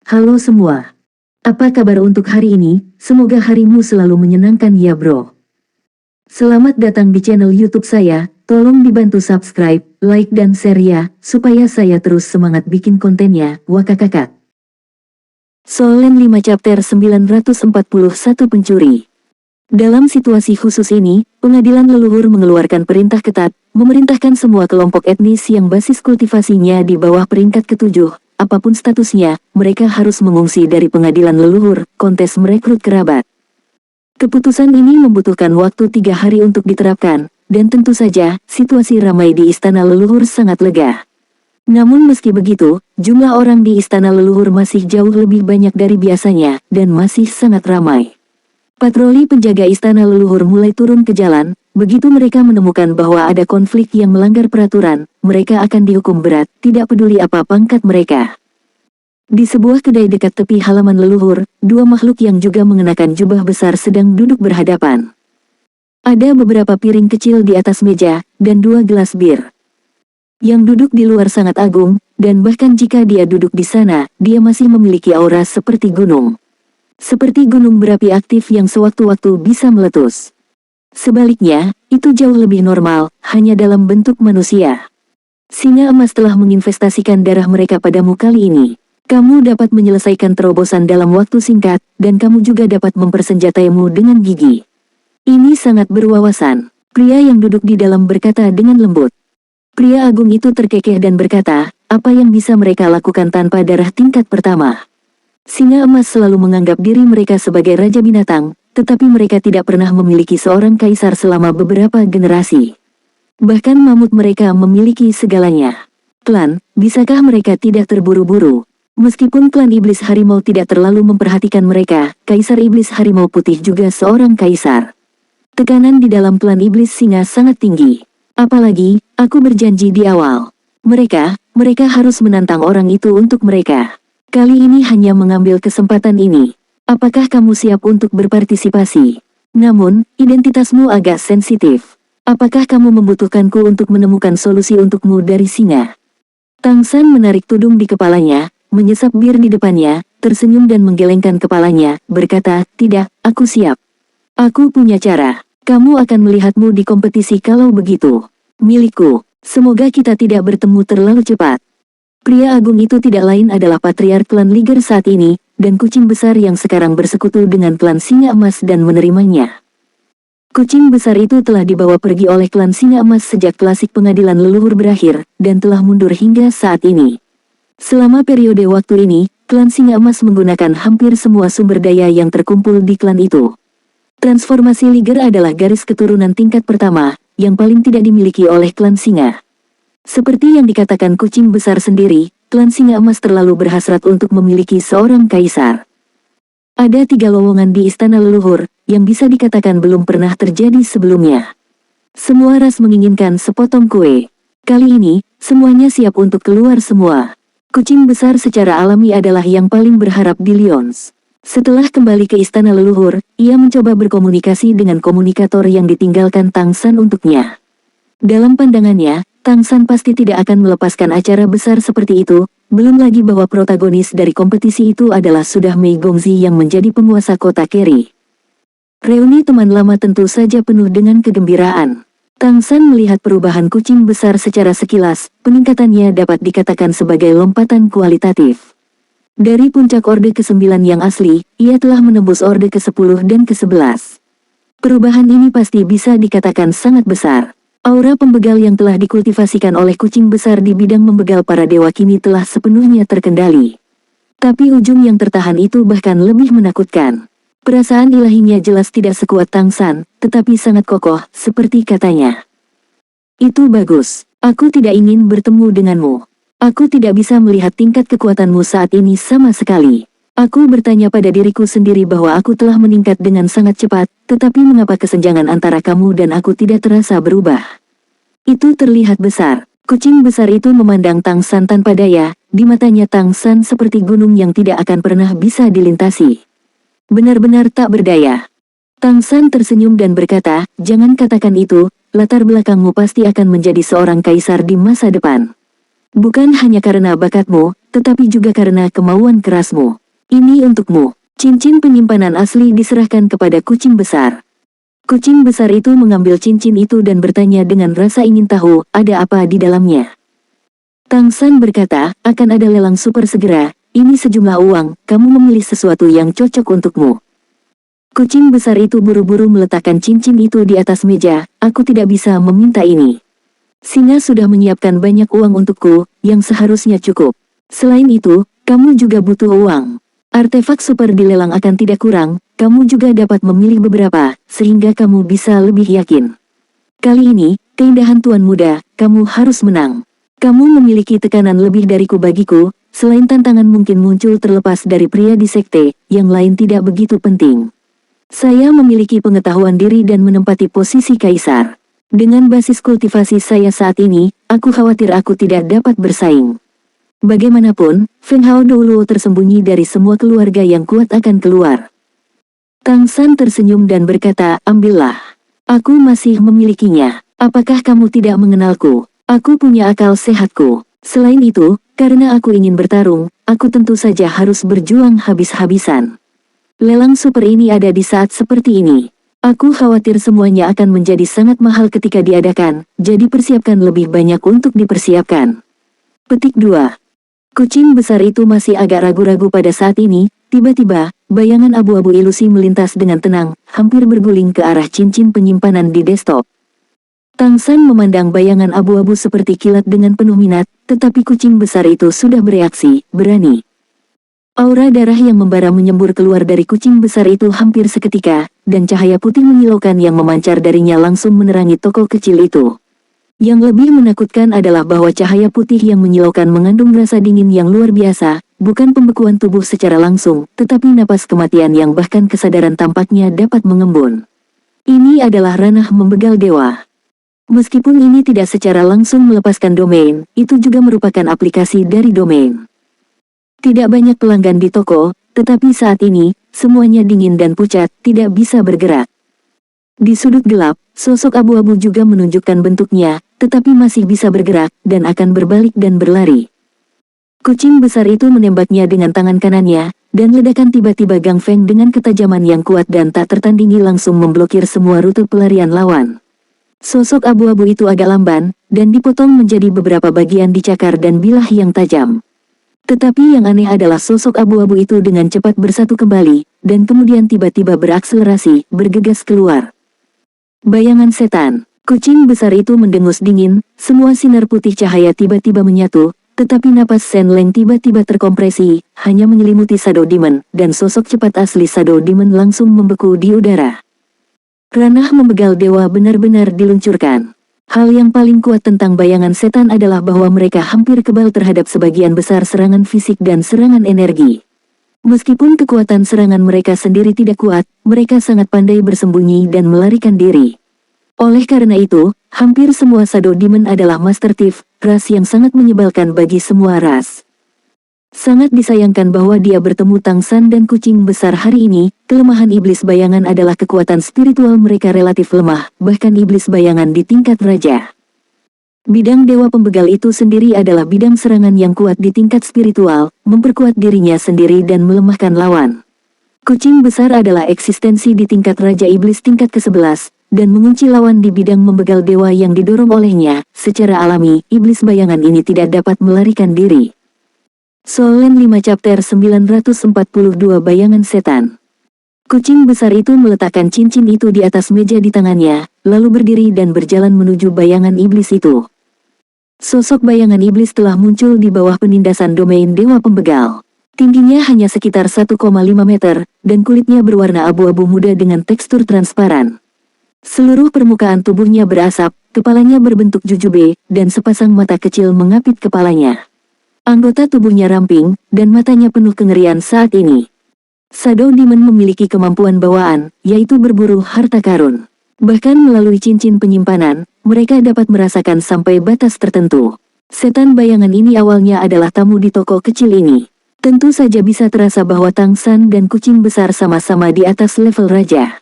Halo semua. Apa kabar untuk hari ini? Semoga harimu selalu menyenangkan ya bro. Selamat datang di channel YouTube saya. Tolong dibantu subscribe, like dan share ya, supaya saya terus semangat bikin kontennya. Wakakakak. Solen 5 chapter 941 pencuri. Dalam situasi khusus ini, pengadilan leluhur mengeluarkan perintah ketat, memerintahkan semua kelompok etnis yang basis kultivasinya di bawah peringkat ketujuh, apapun statusnya, mereka harus mengungsi dari pengadilan leluhur, kontes merekrut kerabat. Keputusan ini membutuhkan waktu 3 hari untuk diterapkan, dan tentu saja, situasi ramai di istana leluhur sangat lega. Namun meski begitu, jumlah orang di istana leluhur masih jauh lebih banyak dari biasanya, dan masih sangat ramai. Patroli penjaga istana leluhur mulai turun ke jalan, begitu mereka menemukan bahwa ada konflik yang melanggar peraturan, mereka akan dihukum berat, tidak peduli apa pangkat mereka. Di sebuah kedai dekat tepi halaman leluhur, dua makhluk yang juga mengenakan jubah besar sedang duduk berhadapan. Ada beberapa piring kecil di atas meja, dan 2 gelas bir. Yang duduk di luar sangat agung, dan bahkan jika dia duduk di sana, dia masih memiliki aura seperti gunung. Seperti gunung berapi aktif yang sewaktu-waktu bisa meletus. Sebaliknya, itu jauh lebih normal, hanya dalam bentuk manusia. Singa emas telah menginvestasikan darah mereka padamu kali ini. Kamu dapat menyelesaikan terobosan dalam waktu singkat, dan kamu juga dapat mempersenjataimu dengan gigi. Ini sangat berwawasan. Pria yang duduk di dalam berkata dengan lembut. Pria agung itu terkekeh dan berkata, apa yang bisa mereka lakukan tanpa darah tingkat pertama? Singa emas selalu menganggap diri mereka sebagai raja binatang, tetapi mereka tidak pernah memiliki seorang kaisar selama beberapa generasi. Bahkan mamut mereka memiliki segalanya. Klan, bisakah mereka tidak terburu-buru? Meskipun klan iblis harimau tidak terlalu memperhatikan mereka, kaisar iblis harimau putih juga seorang kaisar. Tekanan di dalam klan iblis singa sangat tinggi. Apalagi, aku berjanji di awal. Mereka harus menantang orang itu untuk mereka. Kali ini hanya mengambil kesempatan ini. Apakah kamu siap untuk berpartisipasi? Namun, identitasmu agak sensitif. Apakah kamu membutuhkanku untuk menemukan solusi untukmu dari singa? Tang San menarik tudung di kepalanya, menyesap bir di depannya, tersenyum dan menggelengkan kepalanya, berkata, tidak, aku siap. Aku punya cara. Kamu akan melihatmu di kompetisi kalau begitu. Milikku. Semoga kita tidak bertemu terlalu cepat. Pria agung itu tidak lain adalah patriark klan Liger saat ini, dan kucing besar yang sekarang bersekutu dengan klan Singa Emas dan menerimanya. Kucing besar itu telah dibawa pergi oleh klan Singa Emas sejak klasik pengadilan leluhur berakhir, dan telah mundur hingga saat ini. Selama periode waktu ini, klan Singa Emas menggunakan hampir semua sumber daya yang terkumpul di klan itu. Transformasi Liger adalah garis keturunan tingkat pertama, yang paling tidak dimiliki oleh klan Singa. Seperti yang dikatakan kucing besar sendiri, klan Singa Emas terlalu berhasrat untuk memiliki seorang kaisar. Ada 3 lowongan di istana leluhur, yang bisa dikatakan belum pernah terjadi sebelumnya. Semua ras menginginkan sepotong kue. Kali ini, semuanya siap untuk keluar semua. Kucing besar secara alami adalah yang paling berharap di Lions. Setelah kembali ke istana leluhur, ia mencoba berkomunikasi dengan komunikator yang ditinggalkan Tang San untuknya. Dalam pandangannya, Tang San pasti tidak akan melepaskan acara besar seperti itu, belum lagi bahwa protagonis dari kompetisi itu adalah sudah Mei Gongzi yang menjadi penguasa kota Keri. Reuni teman lama tentu saja penuh dengan kegembiraan. Tang San melihat perubahan kucing besar secara sekilas, peningkatannya dapat dikatakan sebagai lompatan kualitatif. Dari puncak Orde ke-9 yang asli, ia telah menembus Orde ke-10 dan ke-11. Perubahan ini pasti bisa dikatakan sangat besar. Aura pembegal yang telah dikultivasikan oleh kucing besar di bidang membegal para dewa kini telah sepenuhnya terkendali. Tapi ujung yang tertahan itu bahkan lebih menakutkan. Perasaan ilahinya jelas tidak sekuat Tang San, tetapi sangat kokoh, seperti katanya. Itu bagus. Aku tidak ingin bertemu denganmu. Aku tidak bisa melihat tingkat kekuatanmu saat ini sama sekali. Aku bertanya pada diriku sendiri bahwa aku telah meningkat dengan sangat cepat, tetapi mengapa kesenjangan antara kamu dan aku tidak terasa berubah? Itu terlihat besar. Kucing besar itu memandang Tang San tanpa daya, di matanya Tang San seperti gunung yang tidak akan pernah bisa dilintasi. Benar-benar tak berdaya. Tang San tersenyum dan berkata, jangan katakan itu, latar belakangmu pasti akan menjadi seorang kaisar di masa depan. Bukan hanya karena bakatmu, tetapi juga karena kemauan kerasmu. Ini untukmu. Cincin penyimpanan asli diserahkan kepada kucing besar. Kucing besar itu mengambil cincin itu dan bertanya dengan rasa ingin tahu, ada apa di dalamnya. Tang San berkata, akan ada lelang super segera, ini sejumlah uang, kamu memilih sesuatu yang cocok untukmu. Kucing besar itu buru-buru meletakkan cincin itu di atas meja, aku tidak bisa meminta ini. Singa sudah menyiapkan banyak uang untukku, yang seharusnya cukup. Selain itu, kamu juga butuh uang. Artefak super dilelang akan tidak kurang, kamu juga dapat memilih beberapa, sehingga kamu bisa lebih yakin. Kali ini, keindahan tuan muda, kamu harus menang. Kamu memiliki tekanan lebih dariku bagiku, selain tantangan mungkin muncul terlepas dari pria di sekte, yang lain tidak begitu penting. Saya memiliki pengetahuan diri dan menempati posisi kaisar. Dengan basis kultivasi saya saat ini, aku khawatir aku tidak dapat bersaing. Bagaimanapun, Feng Hao dulu tersembunyi dari semua keluarga yang kuat akan keluar. Tang San tersenyum dan berkata, ambillah. Aku masih memilikinya. Apakah kamu tidak mengenalku? Aku punya akal sehatku. Selain itu, karena aku ingin bertarung, aku tentu saja harus berjuang habis-habisan. Lelang super ini ada di saat seperti ini. Aku khawatir semuanya akan menjadi sangat mahal ketika diadakan, jadi persiapkan lebih banyak untuk dipersiapkan. Petik 2. Kucing besar itu masih agak ragu-ragu pada saat ini, tiba-tiba, bayangan abu-abu ilusi melintas dengan tenang, hampir berguling ke arah cincin penyimpanan di desktop. Tang San memandang bayangan abu-abu seperti kilat dengan penuh minat, tetapi kucing besar itu sudah bereaksi, berani. Aura darah yang membara menyembur keluar dari kucing besar itu hampir seketika, dan cahaya putih menyilaukan yang memancar darinya langsung menerangi toko kecil itu. Yang lebih menakutkan adalah bahwa cahaya putih yang menyilaukan mengandung rasa dingin yang luar biasa, bukan pembekuan tubuh secara langsung, tetapi napas kematian yang bahkan kesadaran tampaknya dapat mengembun. Ini adalah ranah membegal dewa. Meskipun ini tidak secara langsung melepaskan domain, itu juga merupakan aplikasi dari domain. Tidak banyak pelanggan di toko, tetapi saat ini, semuanya dingin dan pucat, tidak bisa bergerak. Di sudut gelap, sosok abu-abu juga menunjukkan bentuknya, tetapi masih bisa bergerak, dan akan berbalik dan berlari. Kucing besar itu menembaknya dengan tangan kanannya, dan ledakan tiba-tiba Gang Feng dengan ketajaman yang kuat dan tak tertandingi langsung memblokir semua rute pelarian lawan. Sosok abu-abu itu agak lamban, dan dipotong menjadi beberapa bagian dicakar dan bilah yang tajam. Tetapi yang aneh adalah sosok abu-abu itu dengan cepat bersatu kembali, dan kemudian tiba-tiba berakselerasi, bergegas keluar. Bayangan setan. Kucing besar itu mendengus dingin, semua sinar putih cahaya tiba-tiba menyatu, tetapi napas Shen Leng tiba-tiba terkompresi, hanya menyelimuti Shadow Demon, dan sosok cepat asli Shadow Demon langsung membeku di udara. Ranah membegal dewa benar-benar diluncurkan. Hal yang paling kuat tentang bayangan setan adalah bahwa mereka hampir kebal terhadap sebagian besar serangan fisik dan serangan energi. Meskipun kekuatan serangan mereka sendiri tidak kuat, mereka sangat pandai bersembunyi dan melarikan diri. Oleh karena itu, hampir semua Shadow Demon adalah Master Thief, ras yang sangat menyebalkan bagi semua ras. Sangat disayangkan bahwa dia bertemu Tang San dan kucing besar hari ini. Kelemahan iblis bayangan adalah kekuatan spiritual mereka relatif lemah, bahkan iblis bayangan di tingkat raja. Bidang dewa pembegal itu sendiri adalah bidang serangan yang kuat di tingkat spiritual, memperkuat dirinya sendiri dan melemahkan lawan. Kucing besar adalah eksistensi di tingkat raja iblis tingkat ke-11, dan mengunci lawan di bidang membegal dewa yang didorong olehnya. Secara alami, iblis bayangan ini tidak dapat melarikan diri. Solen 5 Chapter 942 Bayangan Setan. Kucing besar itu meletakkan cincin itu di atas meja di tangannya, lalu berdiri dan berjalan menuju bayangan iblis itu. Sosok bayangan iblis telah muncul di bawah penindasan domain dewa pembegal. Tingginya hanya sekitar 1,5 meter, dan kulitnya berwarna abu-abu muda dengan tekstur transparan. Seluruh permukaan tubuhnya berasap, kepalanya berbentuk jujube, dan sepasang mata kecil mengapit kepalanya. Anggota tubuhnya ramping, dan matanya penuh kengerian saat ini. Shadow Demon memiliki kemampuan bawaan, yaitu berburu harta karun. Bahkan melalui cincin penyimpanan, mereka dapat merasakan sampai batas tertentu. Setan bayangan ini awalnya adalah tamu di toko kecil ini. Tentu saja bisa terasa bahwa Tang San dan kucing besar sama-sama di atas level raja.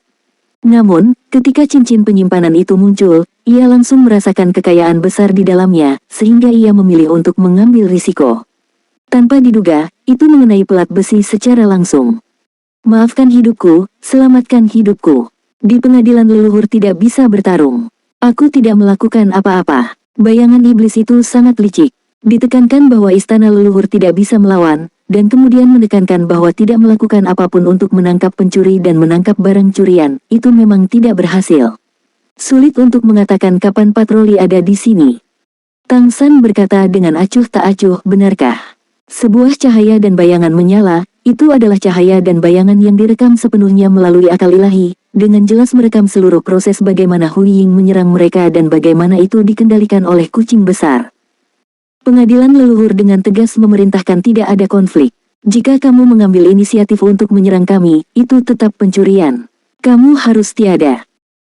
Namun, ketika cincin penyimpanan itu muncul, ia langsung merasakan kekayaan besar di dalamnya, sehingga ia memilih untuk mengambil risiko. Tanpa diduga, itu mengenai pelat besi secara langsung. Maafkan hidupku, selamatkan hidupku. Di pengadilan leluhur tidak bisa bertarung. Aku tidak melakukan apa-apa. Bayangan iblis itu sangat licik. Ditekankan bahwa istana leluhur tidak bisa melawan, dan kemudian menekankan bahwa tidak melakukan apapun untuk menangkap pencuri dan menangkap barang curian, itu memang tidak berhasil. Sulit untuk mengatakan kapan patroli ada di sini. Tang San berkata dengan acuh tak acuh, benarkah? Sebuah cahaya dan bayangan menyala, itu adalah cahaya dan bayangan yang direkam sepenuhnya melalui akal ilahi, dengan jelas merekam seluruh proses bagaimana Hu Ying menyerang mereka dan bagaimana itu dikendalikan oleh kucing besar. Pengadilan leluhur dengan tegas memerintahkan tidak ada konflik. Jika kamu mengambil inisiatif untuk menyerang kami, itu tetap pencurian. Kamu harus tiada.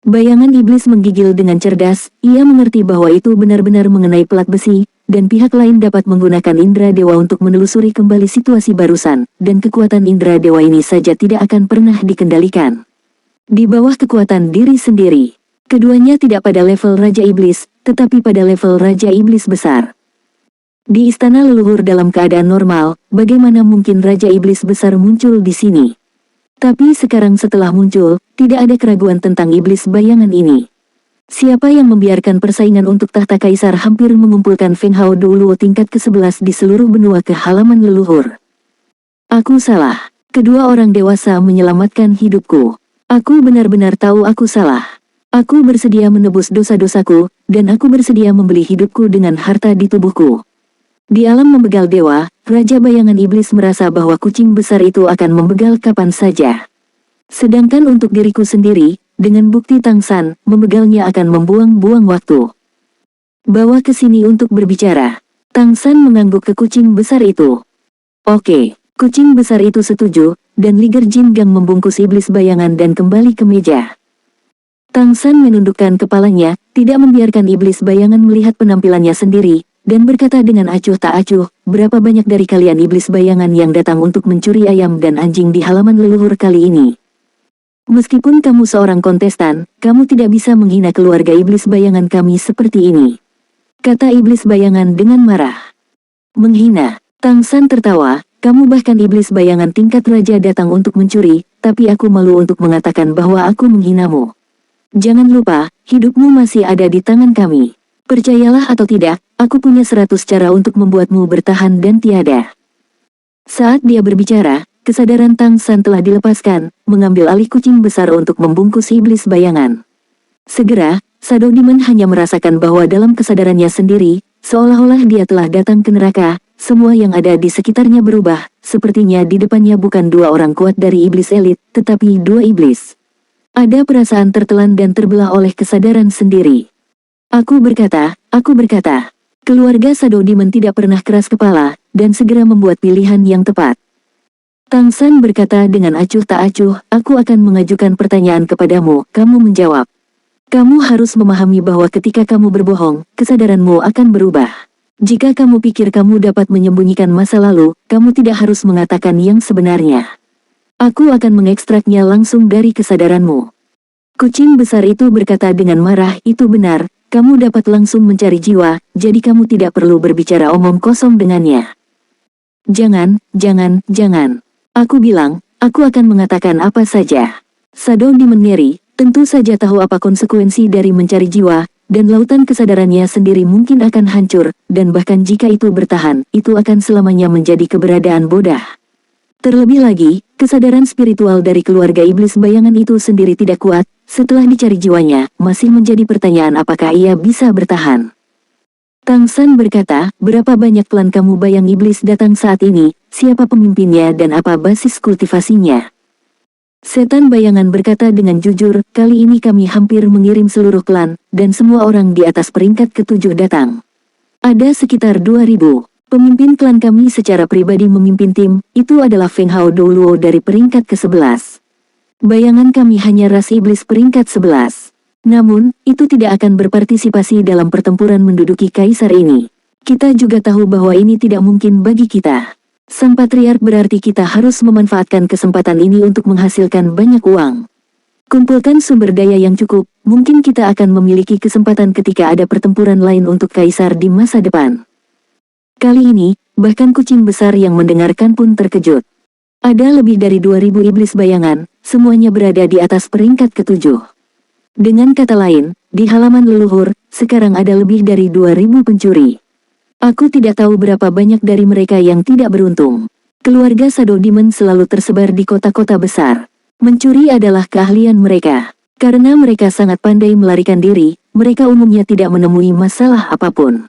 Bayangan iblis menggigil dengan cerdas, ia mengerti bahwa itu benar-benar mengenai pelat besi, dan pihak lain dapat menggunakan indera dewa untuk menelusuri kembali situasi barusan, dan kekuatan indera dewa ini saja tidak akan pernah dikendalikan. Di bawah kekuatan diri sendiri, keduanya tidak pada level Raja Iblis, tetapi pada level Raja Iblis besar. Di istana leluhur dalam keadaan normal, bagaimana mungkin Raja Iblis besar muncul di sini? Tapi sekarang setelah muncul, tidak ada keraguan tentang iblis bayangan ini. Siapa yang membiarkan persaingan untuk tahta kaisar hampir mengumpulkan Feng Hao Douluo tingkat ke-11 di seluruh benua ke halaman leluhur? Aku salah. Kedua orang dewasa menyelamatkan hidupku. Aku benar-benar tahu aku salah. Aku bersedia menebus dosa-dosaku, dan aku bersedia membeli hidupku dengan harta di tubuhku. Di alam membegal dewa, Raja Bayangan Iblis merasa bahwa kucing besar itu akan membegal kapan saja. Sedangkan untuk diriku sendiri, dengan bukti Tang San, membegalnya akan membuang-buang waktu. Bawa ke sini untuk berbicara. Tang San mengangguk ke kucing besar itu. Oke, kucing besar itu setuju, dan Liger Jin Gang membungkus iblis bayangan dan kembali ke meja. Tang San menundukkan kepalanya, tidak membiarkan iblis bayangan melihat penampilannya sendiri, dan berkata dengan acuh tak acuh, berapa banyak dari kalian iblis bayangan yang datang untuk mencuri ayam dan anjing di halaman leluhur kali ini? Meskipun kamu seorang kontestan, kamu tidak bisa menghina keluarga iblis bayangan kami seperti ini. Kata iblis bayangan dengan marah. Menghina? Tang San tertawa, kamu bahkan iblis bayangan tingkat raja datang untuk mencuri, tapi aku malu untuk mengatakan bahwa aku menghinamu. Jangan lupa, hidupmu masih ada di tangan kami. Percayalah atau tidak, aku punya 100 cara untuk membuatmu bertahan dan tiada. Saat dia berbicara, kesadaran Tang San telah dilepaskan, mengambil alih kucing besar untuk membungkus iblis bayangan. Segera, Shadow Demon hanya merasakan bahwa dalam kesadarannya sendiri, seolah-olah dia telah datang ke neraka, semua yang ada di sekitarnya berubah, sepertinya di depannya bukan dua orang kuat dari iblis elit, tetapi dua iblis. Ada perasaan tertelan dan terbelah oleh kesadaran sendiri. Aku berkata, keluarga Shadow Demon tidak pernah keras kepala, dan segera membuat pilihan yang tepat. Tang San berkata dengan acuh tak acuh, aku akan mengajukan pertanyaan kepadamu, kamu menjawab. Kamu harus memahami bahwa ketika kamu berbohong, kesadaranmu akan berubah. Jika kamu pikir kamu dapat menyembunyikan masa lalu, kamu tidak harus mengatakan yang sebenarnya. Aku akan mengekstraknya langsung dari kesadaranmu. Kucing besar itu berkata dengan marah, itu benar, kamu dapat langsung mencari jiwa, jadi kamu tidak perlu berbicara omong kosong dengannya. Jangan. Aku bilang, aku akan mengatakan apa saja. Shadow Demon ngeri, tentu saja tahu apa konsekuensi dari mencari jiwa, dan lautan kesadarannya sendiri mungkin akan hancur, dan bahkan jika itu bertahan, itu akan selamanya menjadi keberadaan bodah. Terlebih lagi, kesadaran spiritual dari keluarga iblis bayangan itu sendiri tidak kuat, setelah dicari jiwanya, masih menjadi pertanyaan apakah ia bisa bertahan. Tang San berkata, berapa banyak klan kamu bayang iblis datang saat ini, siapa pemimpinnya dan apa basis kultivasinya? Setan bayangan berkata dengan jujur, kali ini kami hampir mengirim seluruh klan, dan semua orang di atas peringkat ke-7 datang. Ada sekitar 2000. Pemimpin klan kami secara pribadi memimpin tim, itu adalah Feng Hao Douluo dari peringkat ke-11. Bayangan kami hanya ras iblis peringkat 11. Namun, itu tidak akan berpartisipasi dalam pertempuran menduduki kaisar ini. Kita juga tahu bahwa ini tidak mungkin bagi kita. Sang patriark berarti kita harus memanfaatkan kesempatan ini untuk menghasilkan banyak uang. Kumpulkan sumber daya yang cukup, mungkin kita akan memiliki kesempatan ketika ada pertempuran lain untuk kaisar di masa depan. Kali ini, bahkan kucing besar yang mendengarkan pun terkejut. Ada lebih dari 2000 iblis bayangan, semuanya berada di atas peringkat ketujuh. Dengan kata lain, di halaman leluhur, sekarang ada lebih dari 2000 pencuri. Aku tidak tahu berapa banyak dari mereka yang tidak beruntung. Keluarga Shadow Demon selalu tersebar di kota-kota besar. Mencuri adalah keahlian mereka. Karena mereka sangat pandai melarikan diri, mereka umumnya tidak menemui masalah apapun.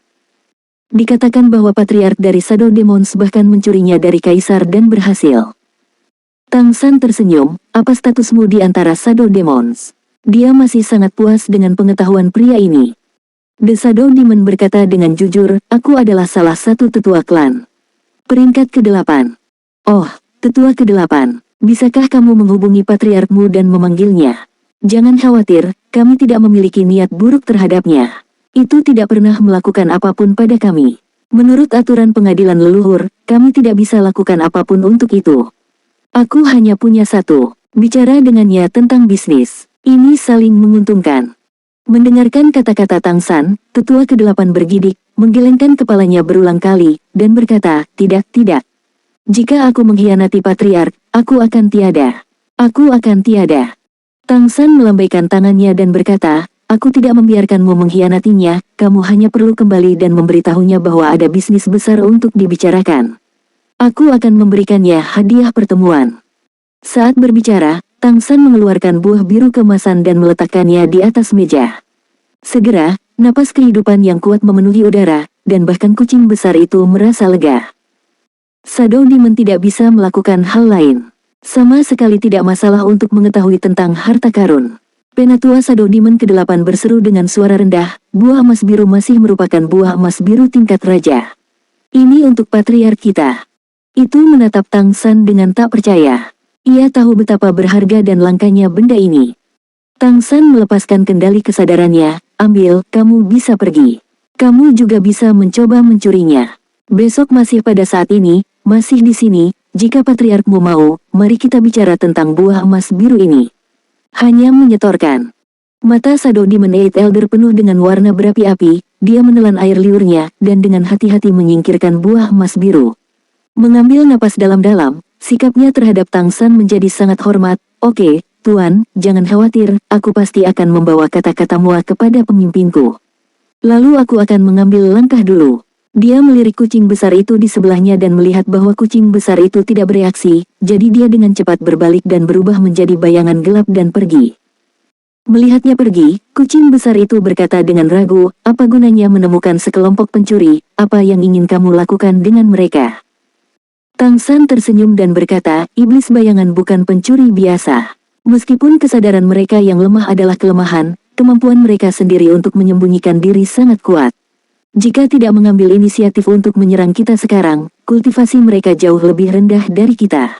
Dikatakan bahwa patriark dari Shadow Demons bahkan mencurinya dari kaisar dan berhasil. Tang San tersenyum, apa statusmu di antara Shadow Demons? Dia masih sangat puas dengan pengetahuan pria ini. The Shadow Demon berkata dengan jujur, aku adalah salah satu tetua klan. Peringkat ke-8. Oh, tetua ke-8, bisakah kamu menghubungi patriarkmu dan memanggilnya? Jangan khawatir, kami tidak memiliki niat buruk terhadapnya. Itu tidak pernah melakukan apapun pada kami. Menurut aturan pengadilan leluhur, kami tidak bisa lakukan apapun untuk itu. Aku hanya punya satu, bicara dengannya tentang bisnis. Ini saling menguntungkan. Mendengarkan kata-kata Tang San, tetua ke-8 bergidik, menggelengkan kepalanya berulang kali, dan berkata, tidak. Jika aku mengkhianati patriark, aku akan tiada. Aku akan tiada. Tang San melambaikan tangannya dan berkata, aku tidak membiarkanmu mengkhianatinya, kamu hanya perlu kembali dan memberitahunya bahwa ada bisnis besar untuk dibicarakan. Aku akan memberikannya hadiah pertemuan. Saat berbicara, Tang San mengeluarkan buah biru kemasan dan meletakkannya di atas meja. Segera, napas kehidupan yang kuat memenuhi udara, dan bahkan kucing besar itu merasa lega. Shadow Demon tidak bisa melakukan hal lain. Sama sekali tidak masalah untuk mengetahui tentang harta karun. Penatua Shadow Demon ke-8 berseru dengan suara rendah, buah emas biru masih merupakan buah emas biru tingkat raja. Ini untuk patriark kita. Itu menatap Tang San dengan tak percaya. Ia tahu betapa berharga dan langkanya benda ini. Tang San melepaskan kendali kesadarannya, ambil, kamu bisa pergi. Kamu juga bisa mencoba mencurinya. Besok masih pada saat ini, masih di sini, jika patriarkmu mau, mari kita bicara tentang buah emas biru ini. Hanya menyetorkan. Mata Shadow Demon Eight Elder penuh dengan warna berapi-api, dia menelan air liurnya, dan dengan hati-hati menyingkirkan buah emas biru. Mengambil napas dalam-dalam, sikapnya terhadap Tang San menjadi sangat hormat. Oke, Tuan, jangan khawatir, aku pasti akan membawa kata-kata muak kepada pemimpinku. Lalu aku akan mengambil langkah dulu. Dia melirik kucing besar itu di sebelahnya dan melihat bahwa kucing besar itu tidak bereaksi, jadi dia dengan cepat berbalik dan berubah menjadi bayangan gelap dan pergi. Melihatnya pergi, kucing besar itu berkata dengan ragu, apa gunanya menemukan sekelompok pencuri, apa yang ingin kamu lakukan dengan mereka? Tang San tersenyum dan berkata, iblis bayangan bukan pencuri biasa. Meskipun kesadaran mereka yang lemah adalah kelemahan, kemampuan mereka sendiri untuk menyembunyikan diri sangat kuat. Jika tidak mengambil inisiatif untuk menyerang kita sekarang, kultivasi mereka jauh lebih rendah dari kita.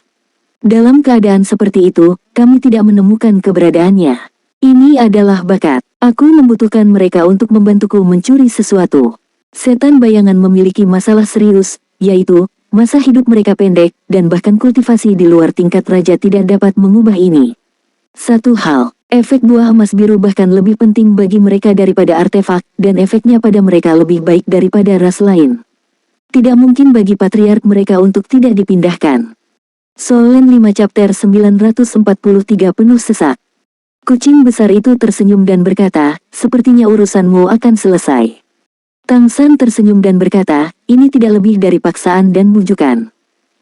Dalam keadaan seperti itu, kami tidak menemukan keberadaannya. Ini adalah bakat. Aku membutuhkan mereka untuk membantuku mencuri sesuatu. Setan bayangan memiliki masalah serius, yaitu, masa hidup mereka pendek, dan bahkan kultivasi di luar tingkat raja tidak dapat mengubah ini. Satu hal, efek buah emas biru bahkan lebih penting bagi mereka daripada artefak, dan efeknya pada mereka lebih baik daripada ras lain. Tidak mungkin bagi patriark mereka untuk tidak dipindahkan. Solen 5 chapter 943 penuh sesak. Kucing besar itu tersenyum dan berkata, sepertinya urusanmu akan selesai. Tang San tersenyum dan berkata, ini tidak lebih dari paksaan dan bujukan.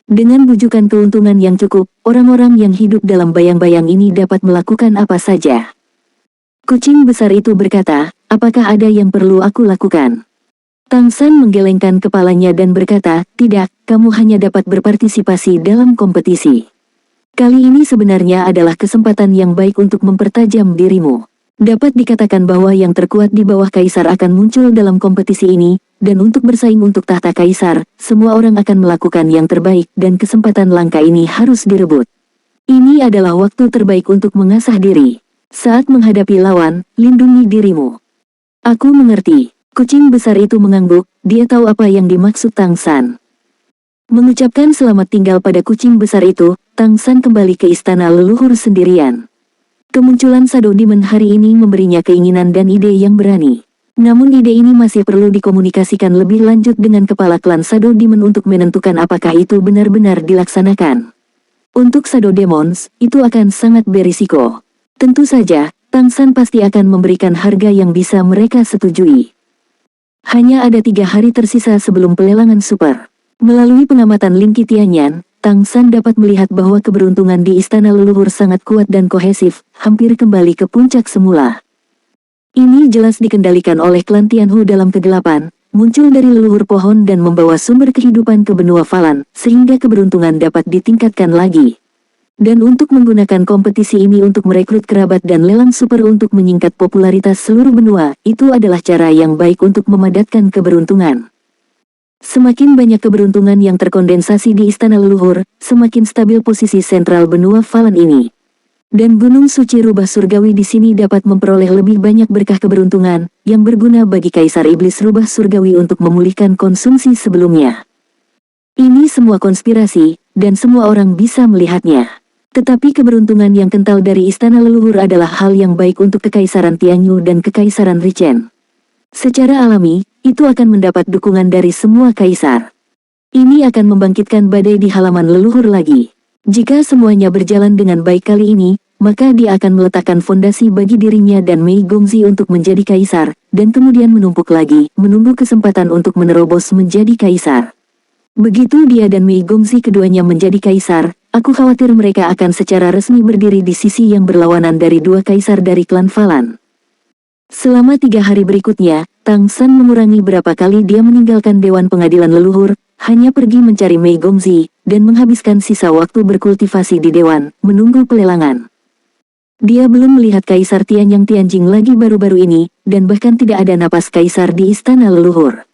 Dengan bujukan keuntungan yang cukup, orang-orang yang hidup dalam bayang-bayang ini dapat melakukan apa saja. Kucing besar itu berkata, apakah ada yang perlu aku lakukan? Tang San menggelengkan kepalanya dan berkata, tidak, kamu hanya dapat berpartisipasi dalam kompetisi. Kali ini sebenarnya adalah kesempatan yang baik untuk mempertajam dirimu. Dapat dikatakan bahwa yang terkuat di bawah kaisar akan muncul dalam kompetisi ini, dan untuk bersaing untuk tahta kaisar, semua orang akan melakukan yang terbaik dan kesempatan langka ini harus direbut. Ini adalah waktu terbaik untuk mengasah diri. Saat menghadapi lawan, lindungi dirimu. Aku mengerti. Kucing besar itu mengangguk, dia tahu apa yang dimaksud Tang San. Mengucapkan selamat tinggal pada kucing besar itu, Tang San kembali ke istana leluhur sendirian. Kemunculan Shadow Demon hari ini memberinya keinginan dan ide yang berani. Namun ide ini masih perlu dikomunikasikan lebih lanjut dengan kepala klan Shadow Demon untuk menentukan apakah itu benar-benar dilaksanakan. Untuk Shadow Demons, itu akan sangat berisiko. Tentu saja, Tang San pasti akan memberikan harga yang bisa mereka setujui. Hanya ada 3 hari tersisa sebelum pelelangan super. Melalui pengamatan Lingki Tianyan, Tang San dapat melihat bahwa keberuntungan di Istana Leluhur sangat kuat dan kohesif, hampir kembali ke puncak semula. Ini jelas dikendalikan oleh klan Tianhu dalam kegelapan, muncul dari leluhur pohon dan membawa sumber kehidupan ke benua Falan, sehingga keberuntungan dapat ditingkatkan lagi. Dan untuk menggunakan kompetisi ini untuk merekrut kerabat dan lelang super untuk menyingkat popularitas seluruh benua, itu adalah cara yang baik untuk memadatkan keberuntungan. Semakin banyak keberuntungan yang terkondensasi di Istana Leluhur, semakin stabil posisi sentral benua Falan ini. Dan Gunung Suci Rubah Surgawi di sini dapat memperoleh lebih banyak berkah keberuntungan, yang berguna bagi Kaisar Iblis Rubah Surgawi untuk memulihkan konsumsi sebelumnya. Ini semua konspirasi, dan semua orang bisa melihatnya. Tetapi keberuntungan yang kental dari Istana Leluhur adalah hal yang baik untuk Kekaisaran Tianyu dan Kekaisaran Richen. Secara alami, itu akan mendapat dukungan dari semua kaisar. Ini akan membangkitkan badai di halaman leluhur lagi. Jika semuanya berjalan dengan baik kali ini, maka dia akan meletakkan fondasi bagi dirinya dan Mei Gongzi untuk menjadi kaisar, dan kemudian menumpuk lagi, menunggu kesempatan untuk menerobos menjadi kaisar. Begitu dia dan Mei Gongzi keduanya menjadi kaisar, aku khawatir mereka akan secara resmi berdiri di sisi yang berlawanan dari 2 kaisar dari klan Falan. Selama 3 hari berikutnya, Tang San mengurangi berapa kali dia meninggalkan Dewan Pengadilan Leluhur, hanya pergi mencari Mei Gongzi, dan menghabiskan sisa waktu berkultivasi di Dewan, menunggu pelelangan. Dia belum melihat Kaisar Tianyang Tianjing lagi baru-baru ini, dan bahkan tidak ada napas Kaisar di Istana Leluhur.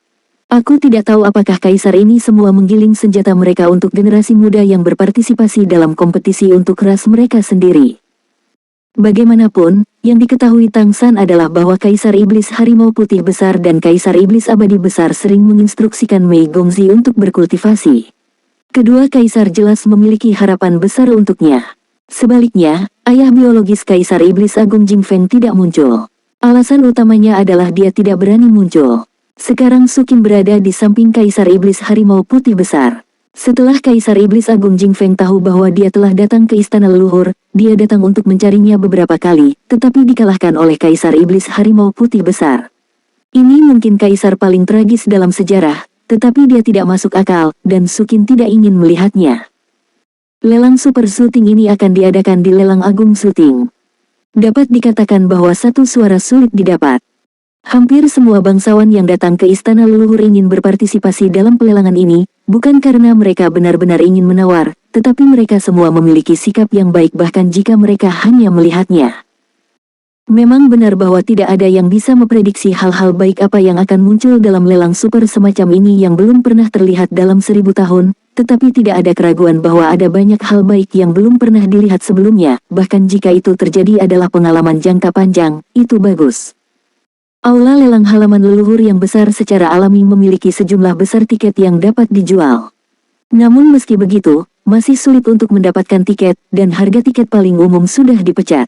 Aku tidak tahu apakah Kaisar ini semua menggiling senjata mereka untuk generasi muda yang berpartisipasi dalam kompetisi untuk ras mereka sendiri. Bagaimanapun, yang diketahui Tang San adalah bahwa Kaisar Iblis Harimau Putih Besar dan Kaisar Iblis Abadi Besar sering menginstruksikan Mei Gongzi untuk berkultivasi. Kedua kaisar jelas memiliki harapan besar untuknya. Sebaliknya, ayah biologis Kaisar Iblis Agung Jingfeng tidak muncul. Alasan utamanya adalah dia tidak berani muncul. Sekarang Sukin berada di samping Kaisar Iblis Harimau Putih Besar. Setelah Kaisar Iblis Agung Jingfeng tahu bahwa dia telah datang ke Istana Leluhur, dia datang untuk mencarinya beberapa kali, tetapi dikalahkan oleh Kaisar Iblis Harimau Putih Besar. Ini mungkin kaisar paling tragis dalam sejarah, tetapi dia tidak masuk akal, dan Sukin tidak ingin melihatnya. Lelang Super Shooting ini akan diadakan di Lelang Agung Shooting. Dapat dikatakan bahwa satu suara sulit didapat. Hampir semua bangsawan yang datang ke Istana Leluhur ingin berpartisipasi dalam pelelangan ini, bukan karena mereka benar-benar ingin menawar, tetapi mereka semua memiliki sikap yang baik bahkan jika mereka hanya melihatnya. Memang benar bahwa tidak ada yang bisa memprediksi hal-hal baik apa yang akan muncul dalam lelang super semacam ini yang belum pernah terlihat dalam 1000 tahun, tetapi tidak ada keraguan bahwa ada banyak hal baik yang belum pernah dilihat sebelumnya, bahkan jika itu terjadi adalah pengalaman jangka panjang, itu bagus. Aula lelang halaman leluhur yang besar secara alami memiliki sejumlah besar tiket yang dapat dijual. Namun meski begitu, masih sulit untuk mendapatkan tiket, dan harga tiket paling umum sudah dipecat.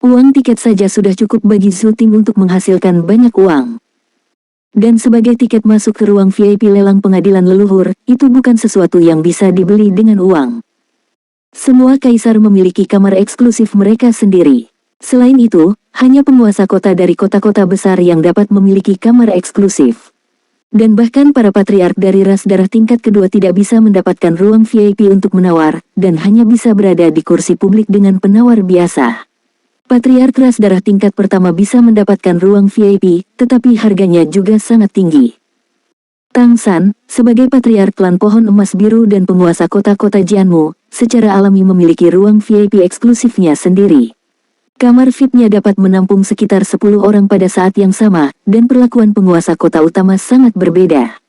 Uang tiket saja sudah cukup bagi Zhuting untuk menghasilkan banyak uang. Dan sebagai tiket masuk ke ruang VIP lelang pengadilan leluhur, itu bukan sesuatu yang bisa dibeli dengan uang. Semua kaisar memiliki kamar eksklusif mereka sendiri. Selain itu, hanya penguasa kota dari kota-kota besar yang dapat memiliki kamar eksklusif. Dan bahkan para patriark dari ras darah tingkat kedua tidak bisa mendapatkan ruang VIP untuk menawar, dan hanya bisa berada di kursi publik dengan penawar biasa. Patriark ras darah tingkat pertama bisa mendapatkan ruang VIP, tetapi harganya juga sangat tinggi. Tang San, sebagai patriark klan Pohon Emas Biru dan penguasa kota-kota Jianmu, secara alami memiliki ruang VIP eksklusifnya sendiri. Kamar VIP-nya dapat menampung sekitar 10 orang pada saat yang sama, dan perlakuan penguasa kota utama sangat berbeda.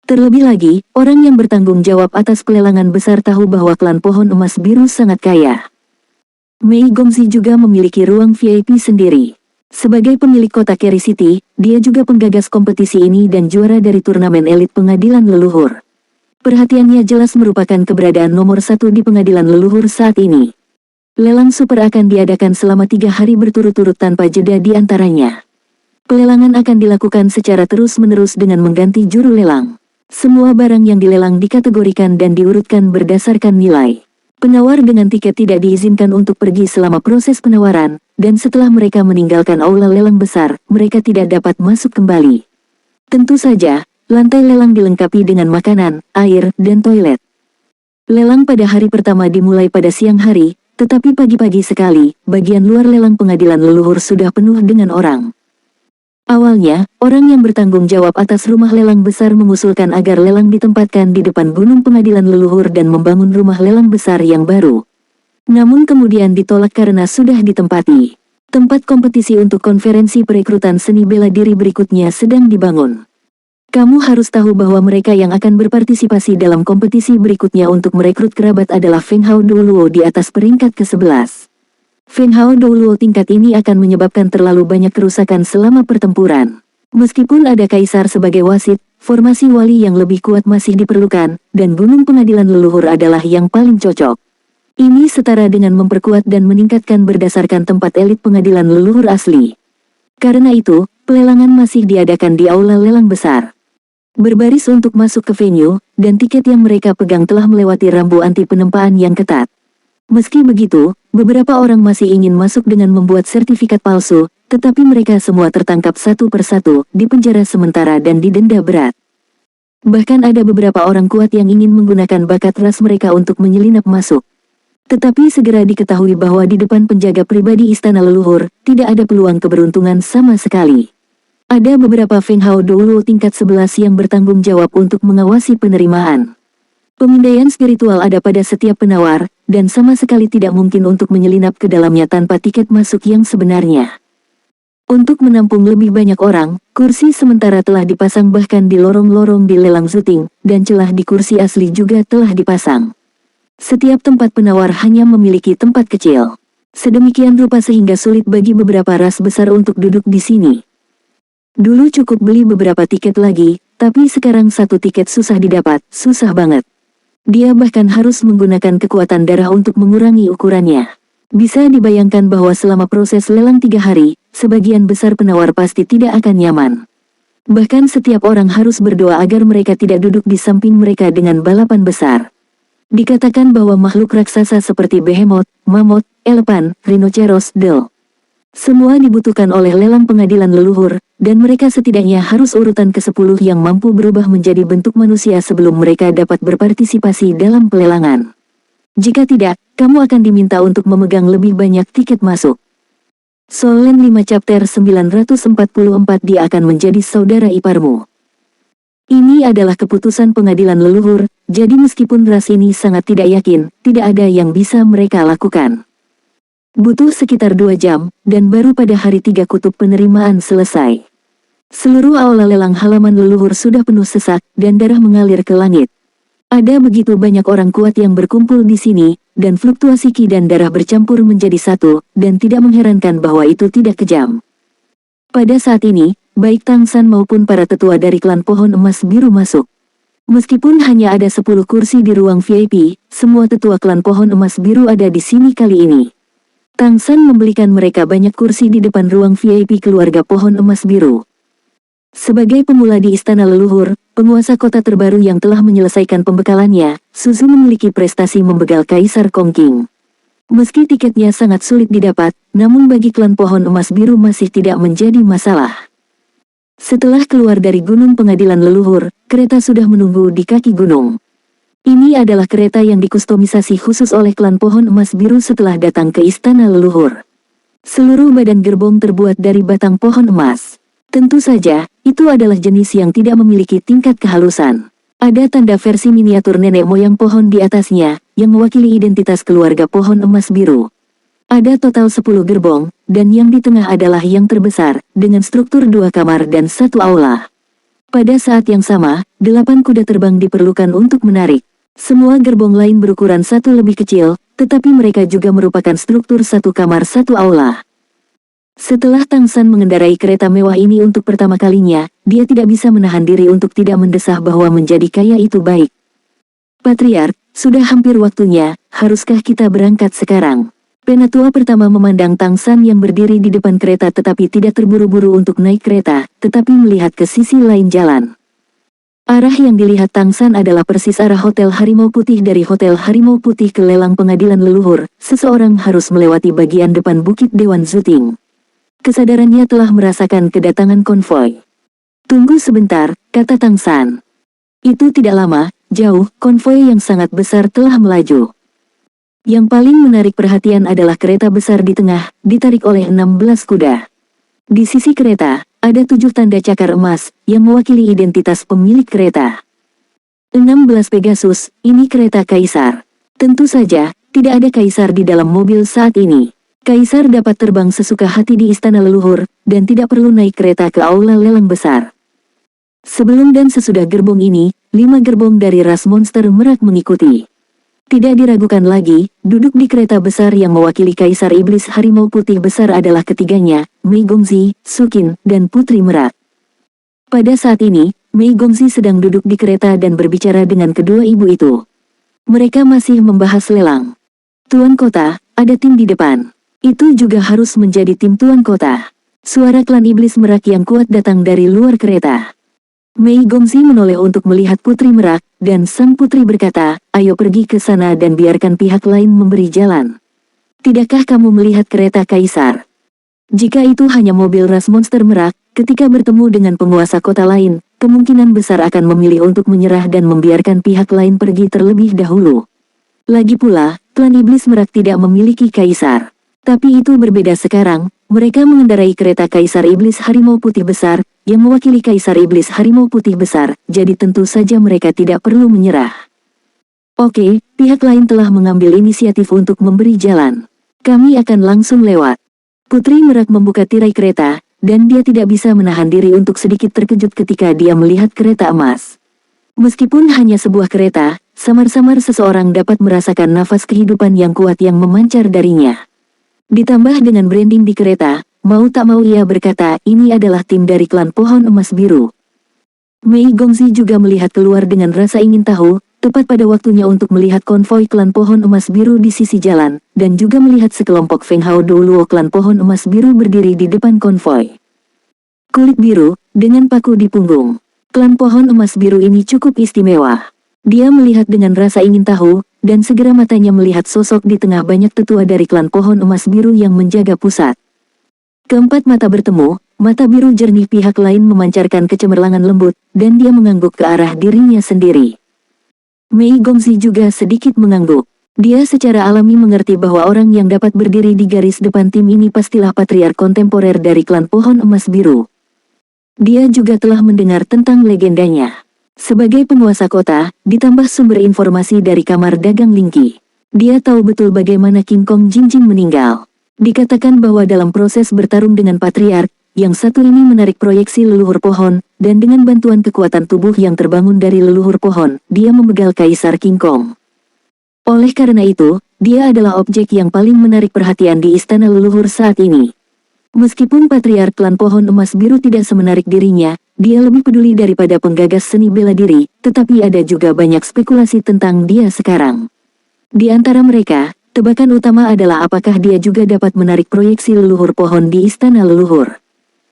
Terlebih lagi, orang yang bertanggung jawab atas pelelangan besar tahu bahwa klan Pohon Emas Biru sangat kaya. Mei Gongzi juga memiliki ruang VIP sendiri. Sebagai pemilik kota Kerry City, dia juga penggagas kompetisi ini dan juara dari turnamen elit pengadilan leluhur. Perhatiannya jelas merupakan keberadaan nomor 1 di pengadilan leluhur saat ini. Lelang super akan diadakan selama 3 hari berturut-turut tanpa jeda di antaranya. Pelelangan akan dilakukan secara terus-menerus dengan mengganti juru lelang. Semua barang yang dilelang dikategorikan dan diurutkan berdasarkan nilai. Penawar dengan tiket tidak diizinkan untuk pergi selama proses penawaran, dan setelah mereka meninggalkan aula lelang besar, mereka tidak dapat masuk kembali. Tentu saja, lantai lelang dilengkapi dengan makanan, air, dan toilet. Lelang pada hari pertama dimulai pada siang hari, tetapi pagi-pagi sekali, bagian luar lelang pengadilan leluhur sudah penuh dengan orang. Awalnya, orang yang bertanggung jawab atas rumah lelang besar mengusulkan agar lelang ditempatkan di depan gunung pengadilan leluhur dan membangun rumah lelang besar yang baru. Namun kemudian ditolak karena sudah ditempati. Tempat kompetisi untuk konferensi perekrutan seni bela diri berikutnya sedang dibangun. Kamu harus tahu bahwa mereka yang akan berpartisipasi dalam kompetisi berikutnya untuk merekrut kerabat adalah Feng Hao Douluo di atas peringkat ke-11. Feng Hao Douluo tingkat ini akan menyebabkan terlalu banyak kerusakan selama pertempuran. Meskipun ada kaisar sebagai wasit, formasi wali yang lebih kuat masih diperlukan, dan gunung pengadilan leluhur adalah yang paling cocok. Ini setara dengan memperkuat dan meningkatkan berdasarkan tempat elit pengadilan leluhur asli. Karena itu, pelelangan masih diadakan di aula lelang besar. Berbaris untuk masuk ke venue, dan tiket yang mereka pegang telah melewati rambu anti penempaan yang ketat. Meski begitu, beberapa orang masih ingin masuk dengan membuat sertifikat palsu, tetapi mereka semua tertangkap satu persatu, dipenjara sementara dan didenda berat. Bahkan ada beberapa orang kuat yang ingin menggunakan bakat ras mereka untuk menyelinap masuk. Tetapi segera diketahui bahwa di depan penjaga pribadi istana leluhur, tidak ada peluang keberuntungan sama sekali. Ada beberapa Feng Hao Douluo tingkat 11 yang bertanggung jawab untuk mengawasi penerimaan. Pemindaian spiritual ada pada setiap penawar, dan sama sekali tidak mungkin untuk menyelinap ke dalamnya tanpa tiket masuk yang sebenarnya. Untuk menampung lebih banyak orang, kursi sementara telah dipasang bahkan di lorong-lorong di lelang syuting, dan celah di kursi asli juga telah dipasang. Setiap tempat penawar hanya memiliki tempat kecil. Sedemikian rupa sehingga sulit bagi beberapa ras besar untuk duduk di sini. Dulu cukup beli beberapa tiket lagi, tapi sekarang satu tiket susah didapat, susah banget. Dia bahkan harus menggunakan kekuatan darah untuk mengurangi ukurannya. Bisa dibayangkan bahwa selama proses lelang 3 hari, sebagian besar penawar pasti tidak akan nyaman. Bahkan setiap orang harus berdoa agar mereka tidak duduk di samping mereka dengan balapan besar. Dikatakan bahwa makhluk raksasa seperti behemoth, mammoth, elepan, rhinoceros, semua dibutuhkan oleh lelang pengadilan leluhur, dan mereka setidaknya harus urutan ke-10 yang mampu berubah menjadi bentuk manusia sebelum mereka dapat berpartisipasi dalam pelelangan. Jika tidak, kamu akan diminta untuk memegang lebih banyak tiket masuk. Solen 5 Chapter 944 Dia akan menjadi saudara iparmu. Ini adalah keputusan pengadilan leluhur, jadi meskipun ras ini sangat tidak yakin, tidak ada yang bisa mereka lakukan. Butuh sekitar 2 jam, dan baru pada hari 3 kutub penerimaan selesai. Seluruh aula lelang halaman leluhur sudah penuh sesak, dan darah mengalir ke langit. Ada begitu banyak orang kuat yang berkumpul di sini, dan fluktuasi ki dan darah bercampur menjadi satu, dan tidak mengherankan bahwa itu tidak kejam. Pada saat ini, baik Tang San maupun para tetua dari klan pohon emas biru masuk. Meskipun hanya ada 10 kursi di ruang VIP, semua tetua klan pohon emas biru ada di sini kali ini. Tang San membelikan mereka banyak kursi di depan ruang VIP keluarga pohon emas biru. Sebagai pemula di istana leluhur, penguasa kota terbaru yang telah menyelesaikan pembekalannya, Suzu memiliki prestasi membegal Kaisar Kongqing. Meski tiketnya sangat sulit didapat, namun bagi klan pohon emas biru masih tidak menjadi masalah. Setelah keluar dari gunung pengadilan leluhur, kereta sudah menunggu di kaki gunung. Ini adalah kereta yang dikustomisasi khusus oleh klan pohon emas biru setelah datang ke istana leluhur. Seluruh badan gerbong terbuat dari batang pohon emas. Tentu saja, itu adalah jenis yang tidak memiliki tingkat kehalusan. Ada tanda versi miniatur nenek moyang pohon di atasnya, yang mewakili identitas keluarga pohon emas biru. Ada total 10 gerbong, dan yang di tengah adalah yang terbesar, dengan struktur 2 kamar dan 1 aula. Pada saat yang sama, 8 kuda terbang diperlukan untuk menarik. Semua gerbong lain berukuran 1 lebih kecil, tetapi mereka juga merupakan struktur 1 kamar 1 aula. Setelah Tang San mengendarai kereta mewah ini untuk pertama kalinya, dia tidak bisa menahan diri untuk tidak mendesah bahwa menjadi kaya itu baik. Patriark, sudah hampir waktunya, haruskah kita berangkat sekarang? Penatua pertama memandang Tang San yang berdiri di depan kereta tetapi tidak terburu-buru untuk naik kereta, tetapi melihat ke sisi lain jalan. Arah yang dilihat Tang San adalah persis arah Hotel Harimau Putih. Dari Hotel Harimau Putih ke lelang pengadilan leluhur, seseorang harus melewati bagian depan Bukit Dewan Zuting. Kesadarannya telah merasakan kedatangan konvoi. Tunggu sebentar, kata Tang San. Itu tidak lama, jauh, konvoi yang sangat besar telah melaju. Yang paling menarik perhatian adalah kereta besar di tengah, ditarik oleh 16 kuda. Di sisi kereta, ada 7 tanda cakar emas, yang mewakili identitas pemilik kereta. 16 Pegasus, ini kereta kaisar. Tentu saja, tidak ada kaisar di dalam mobil saat ini. Kaisar dapat terbang sesuka hati di istana leluhur, dan tidak perlu naik kereta ke aula lelang besar. Sebelum dan sesudah gerbong ini, 5 gerbong dari ras monster merak mengikuti. Tidak diragukan lagi, duduk di kereta besar yang mewakili Kaisar Iblis Harimau Putih Besar adalah ketiganya, Mei Gongzi, Sukin, dan Putri Merak. Pada saat ini, Mei Gongzi sedang duduk di kereta dan berbicara dengan kedua ibu itu. Mereka masih membahas lelang. Tuan Kota, ada tim di depan. Itu juga harus menjadi tim Tuan Kota. Suara klan Iblis Merak yang kuat datang dari luar kereta. Mei Gongzi menoleh untuk melihat Putri Merak, dan sang putri berkata, ayo pergi ke sana dan biarkan pihak lain memberi jalan. Tidakkah kamu melihat kereta kaisar? Jika itu hanya mobil ras monster Merak, ketika bertemu dengan penguasa kota lain, kemungkinan besar akan memilih untuk menyerah dan membiarkan pihak lain pergi terlebih dahulu. Lagi pula, klan Iblis Merak tidak memiliki kaisar. Tapi itu berbeda sekarang, mereka mengendarai kereta Kaisar Iblis Harimau Putih Besar, yang mewakili Kaisar Iblis Harimau Putih Besar, jadi tentu saja mereka tidak perlu menyerah. Oke, pihak lain telah mengambil inisiatif untuk memberi jalan. Kami akan langsung lewat. Putri Merak membuka tirai kereta, dan dia tidak bisa menahan diri untuk sedikit terkejut ketika dia melihat kereta emas. Meskipun hanya sebuah kereta, samar-samar seseorang dapat merasakan nafas kehidupan yang kuat yang memancar darinya. Ditambah dengan branding di kereta, mau tak mau ia berkata ini adalah tim dari klan Pohon Emas Biru. Mei Gongzi juga melihat keluar dengan rasa ingin tahu, tepat pada waktunya untuk melihat konvoi klan Pohon Emas Biru di sisi jalan, dan juga melihat sekelompok Feng Hao Douluo klan Pohon Emas Biru berdiri di depan konvoi. Kulit biru, dengan paku di punggung. Klan Pohon Emas Biru ini cukup istimewa. Dia melihat dengan rasa ingin tahu, dan segera matanya melihat sosok di tengah banyak tetua dari klan Pohon Emas Biru yang menjaga pusat. Keempat mata bertemu, mata biru jernih pihak lain memancarkan kecemerlangan lembut, dan dia mengangguk ke arah dirinya sendiri. Mei Gongzi juga sedikit mengangguk. Dia secara alami mengerti bahwa orang yang dapat berdiri di garis depan tim ini pastilah patriark kontemporer dari klan Pohon Emas Biru. Dia juga telah mendengar tentang legendanya. Sebagai penguasa kota, ditambah sumber informasi dari kamar dagang Lingqi. Dia tahu betul bagaimana King Kong Jingjing meninggal. Dikatakan bahwa dalam proses bertarung dengan patriark, yang satu ini menarik proyeksi leluhur pohon, dan dengan bantuan kekuatan tubuh yang terbangun dari leluhur pohon, dia membegal Kaisar King Kong. Oleh karena itu, dia adalah objek yang paling menarik perhatian di istana leluhur saat ini. Meskipun patriark klan Pohon Emas Biru tidak semenarik dirinya, dia lebih peduli daripada penggagas seni bela diri, tetapi ada juga banyak spekulasi tentang dia sekarang. Di antara mereka, tebakan utama adalah apakah dia juga dapat menarik proyeksi leluhur pohon di istana leluhur.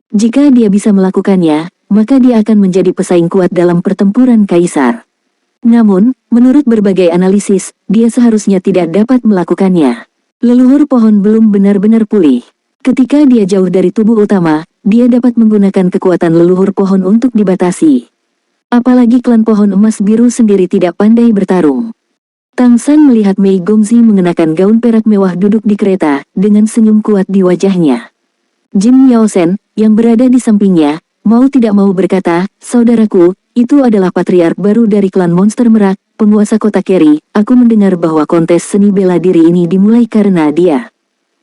Jika dia bisa melakukannya, maka dia akan menjadi pesaing kuat dalam pertempuran kaisar. Namun, menurut berbagai analisis, dia seharusnya tidak dapat melakukannya. Leluhur pohon belum benar-benar pulih. Ketika dia jauh dari tubuh utama, dia dapat menggunakan kekuatan leluhur pohon untuk dibatasi. Apalagi klan Pohon Emas Biru sendiri tidak pandai bertarung. Tang San melihat Mei Gongzi mengenakan gaun perak mewah duduk di kereta, dengan senyum kuat di wajahnya. Jin Yaosen, yang berada di sampingnya, mau tidak mau berkata, saudaraku, itu adalah patriark baru dari klan Monster Merak, penguasa kota Keri. Aku mendengar bahwa kontes seni bela diri ini dimulai karena dia.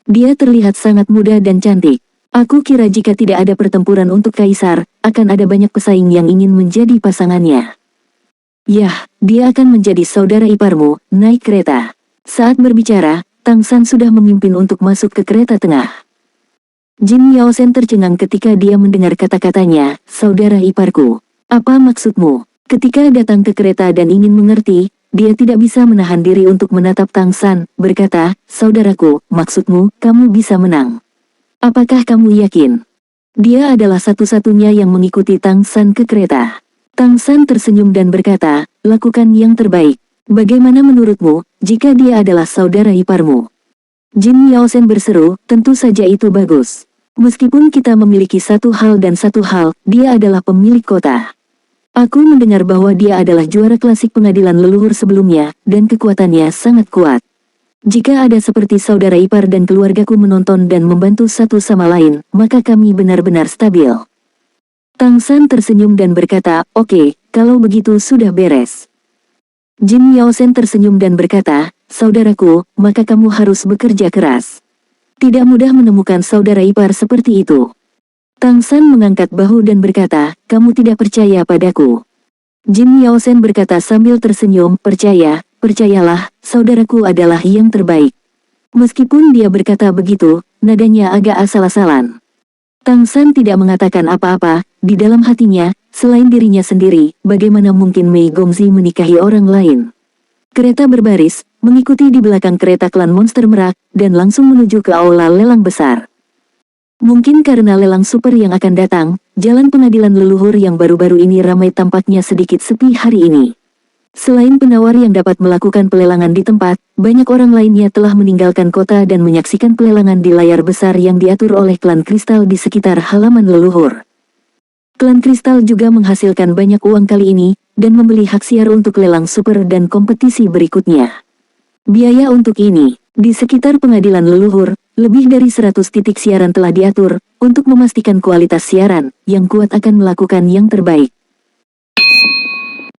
Dia terlihat sangat muda dan cantik. Aku kira jika tidak ada pertempuran untuk kaisar, akan ada banyak pesaing yang ingin menjadi pasangannya. Yah, dia akan menjadi saudara iparmu, naik kereta. Saat berbicara, Tang San sudah memimpin untuk masuk ke kereta tengah. Jin Yaosen tercengang ketika dia mendengar kata-katanya, saudara iparku. Apa maksudmu? Ketika datang ke kereta dan ingin mengerti, dia tidak bisa menahan diri untuk menatap Tang San, berkata, "Saudaraku, maksudmu, kamu bisa menang. Apakah kamu yakin?" Dia adalah satu-satunya yang mengikuti Tang San ke kereta. Tang San tersenyum dan berkata, "Lakukan yang terbaik. Bagaimana menurutmu, jika dia adalah saudara iparmu?" Jin Yaosen berseru, "Tentu saja itu bagus. Meskipun kita memiliki satu hal dan satu hal, dia adalah pemilik kota. Aku mendengar bahwa dia adalah juara klasik pengadilan leluhur sebelumnya, dan kekuatannya sangat kuat. Jika ada seperti saudara ipar dan keluargaku menonton dan membantu satu sama lain, maka kami benar-benar stabil." Tang San tersenyum dan berkata, "Oke, kalau begitu sudah beres." Jin Yaosen tersenyum dan berkata, "Saudaraku, maka kamu harus bekerja keras. Tidak mudah menemukan saudara ipar seperti itu." Tang San mengangkat bahu dan berkata, "Kamu tidak percaya padaku?" Jin Yaosen berkata sambil tersenyum, Percayalah, saudaraku adalah yang terbaik." Meskipun dia berkata begitu, nadanya agak asal-asalan. Tang San tidak mengatakan apa-apa, di dalam hatinya, selain dirinya sendiri, bagaimana mungkin Mei Gongzi menikahi orang lain. Kereta berbaris, mengikuti di belakang kereta klan monster merak, dan langsung menuju ke aula lelang besar. Mungkin karena lelang super yang akan datang, jalan pengadilan leluhur yang baru-baru ini ramai tampaknya sedikit sepi hari ini. Selain penawar yang dapat melakukan pelelangan di tempat, banyak orang lainnya telah meninggalkan kota dan menyaksikan pelelangan di layar besar yang diatur oleh klan kristal di sekitar halaman leluhur. Klan kristal juga menghasilkan banyak uang kali ini, dan membeli hak siar untuk lelang super dan kompetisi berikutnya. Biaya untuk ini, di sekitar pengadilan leluhur, lebih dari 100 titik siaran telah diatur, untuk memastikan kualitas siaran, yang kuat akan melakukan yang terbaik.